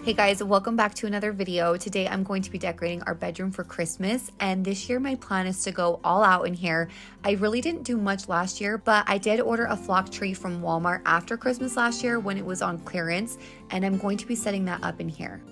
Hey guys, welcome back to another video. Today I'm going to be decorating our bedroom for Christmas, and this year my plan is to go all out in here. I really didn't do much last year, but I did order a flock tree from Walmart after Christmas last year when it was on clearance, and I'm going to be setting that up in here.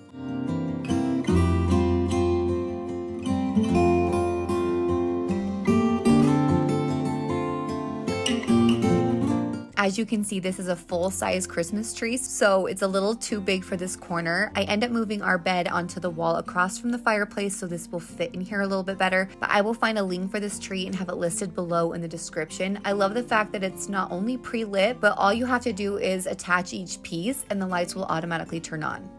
As you can see, this is a full-size Christmas tree, so it's a little too big for this corner. I end up moving our bed onto the wall across from the fireplace, so this will fit in here a little bit better. But I will find a link for this tree and have it listed below in the description. I love the fact that it's not only pre-lit, but all you have to do is attach each piece and the lights will automatically turn on.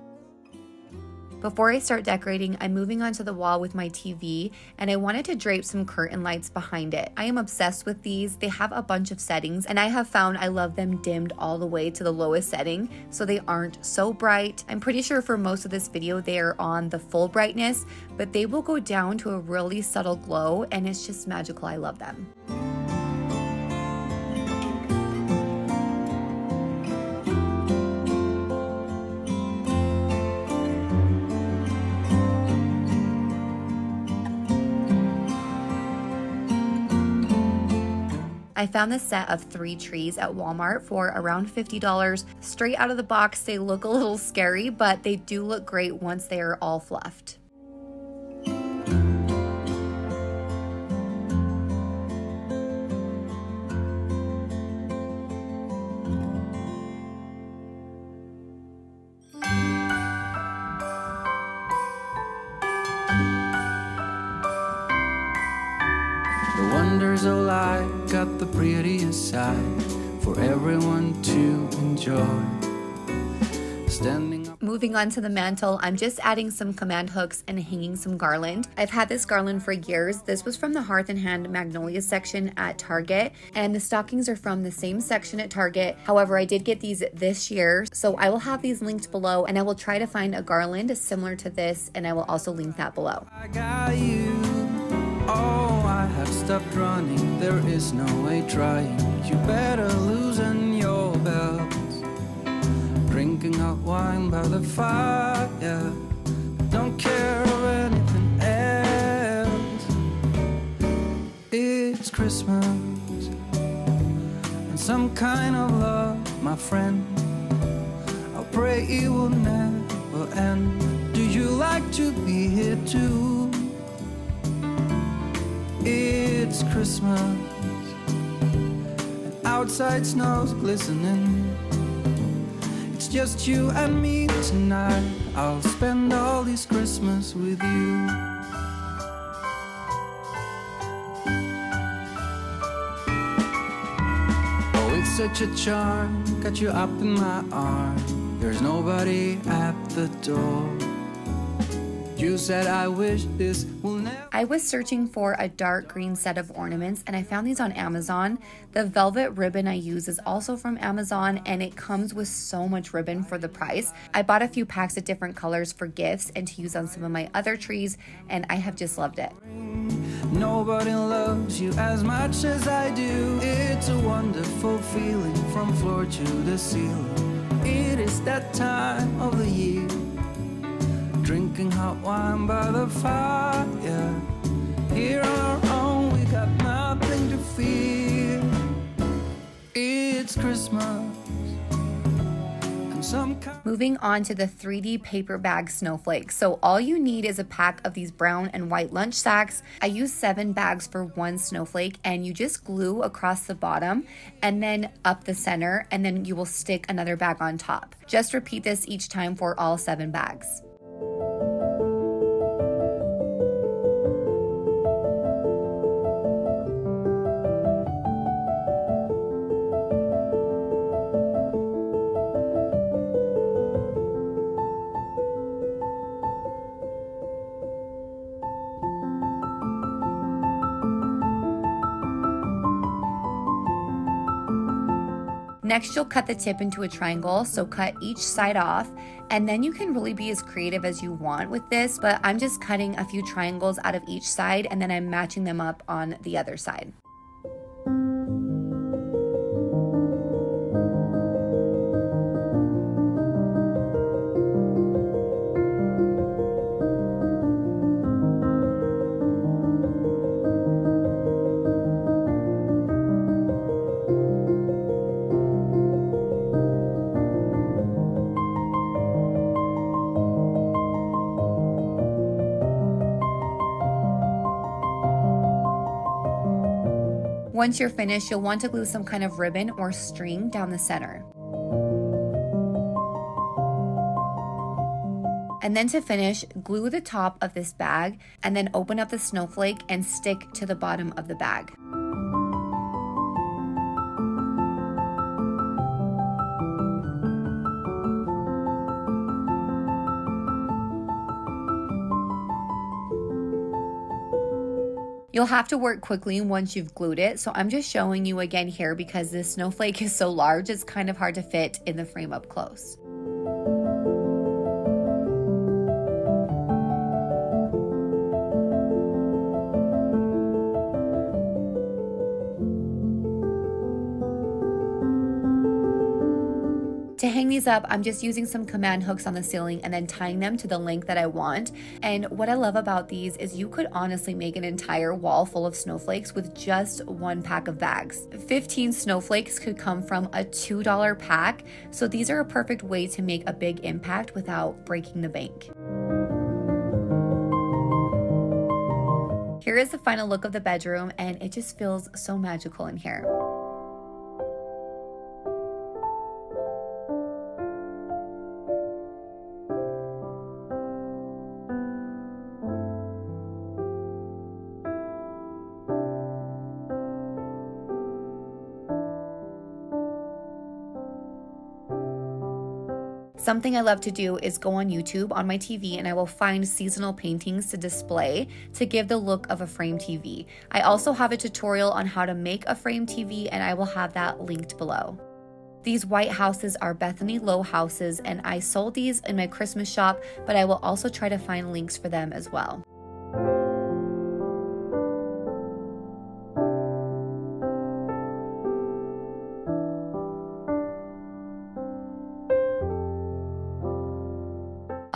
Before I start decorating, I'm moving onto the wall with my TV, and I wanted to drape some curtain lights behind it. I am obsessed with these. They have a bunch of settings, and I have found I love them dimmed all the way to the lowest setting, so they aren't so bright. I'm pretty sure for most of this video they are on the full brightness, but they will go down to a really subtle glow, and it's just magical. I love them. I found this set of 3 trees at Walmart for around $50. Straight out of the box, they look a little scary, but they do look great once they are all fluffed. The wonders of life got the prettiest side for everyone to enjoy. Standing up. Moving on to the mantle, I'm just adding some command hooks and hanging some garland. I've had this garland for years. This was from the Hearth and Hand Magnolia section at Target, and the stockings are from the same section at Target. However, I did get these this year, so I will have these linked below, and I will try to find a garland similar to this, and I will also link that below. I got you. Oh, I have stopped running, there is no way trying. You better loosen your belts. Drinking hot wine by the fire, don't care of anything else. It's Christmas, and some kind of love, my friend. I pray it will never end. Do you like to be here too? It's Christmas, and outside snow's glistening. It's just you and me tonight. I'll spend all this Christmas with you. Oh, it's such a charm, got you up in my arm. There's nobody at the door. You said I wish this will never. I was searching for a dark green set of ornaments, and I found these on Amazon. The velvet ribbon I use is also from Amazon, and it comes with so much ribbon for the price. I bought a few packs of different colors for gifts and to use on some of my other trees, and I have just loved it. Nobody loves you as much as I do. It's a wonderful feeling from floor to the ceiling. It is that time of the year. Drinking hot wine by the fire, here on our own, we got nothing to fear. It's Christmas, and some kind. Moving on to the 3D paper bag snowflakes. So all you need is a pack of these brown and white lunch sacks. I use 7 bags for 1 snowflake, and you just glue across the bottom and then up the center, and then you will stick another bag on top. Just repeat this each time for all 7 bags. Next, you'll cut the tip into a triangle, so cut each side off, and then you can really be as creative as you want with this, but I'm just cutting a few triangles out of each side, and then I'm matching them up on the other side. Once you're finished, you'll want to glue some kind of ribbon or string down the center. And then to finish, glue the top of this bag and then open up the snowflake and stick to the bottom of the bag. You'll have to work quickly once you've glued it, so I'm just showing you again here because this snowflake is so large, it's kind of hard to fit in the frame up close. To hang these up, I'm just using some command hooks on the ceiling and then tying them to the length that I want. And what I love about these is you could honestly make an entire wall full of snowflakes with just one pack of bags. 15 snowflakes could come from a $2 pack, so these are a perfect way to make a big impact without breaking the bank. Here is the final look of the bedroom, and it just feels so magical in here. Something I love to do is go on YouTube on my TV and I will find seasonal paintings to display to give the look of a frame TV. I also have a tutorial on how to make a frame TV and I will have that linked below. These white houses are Bethany Low houses and I sold these in my Christmas shop, but I will also try to find links for them as well.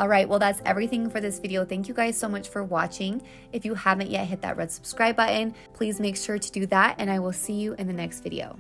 Alright, well that's everything for this video. Thank you guys so much for watching. If you haven't yet hit that red subscribe button, please make sure to do that and I will see you in the next video.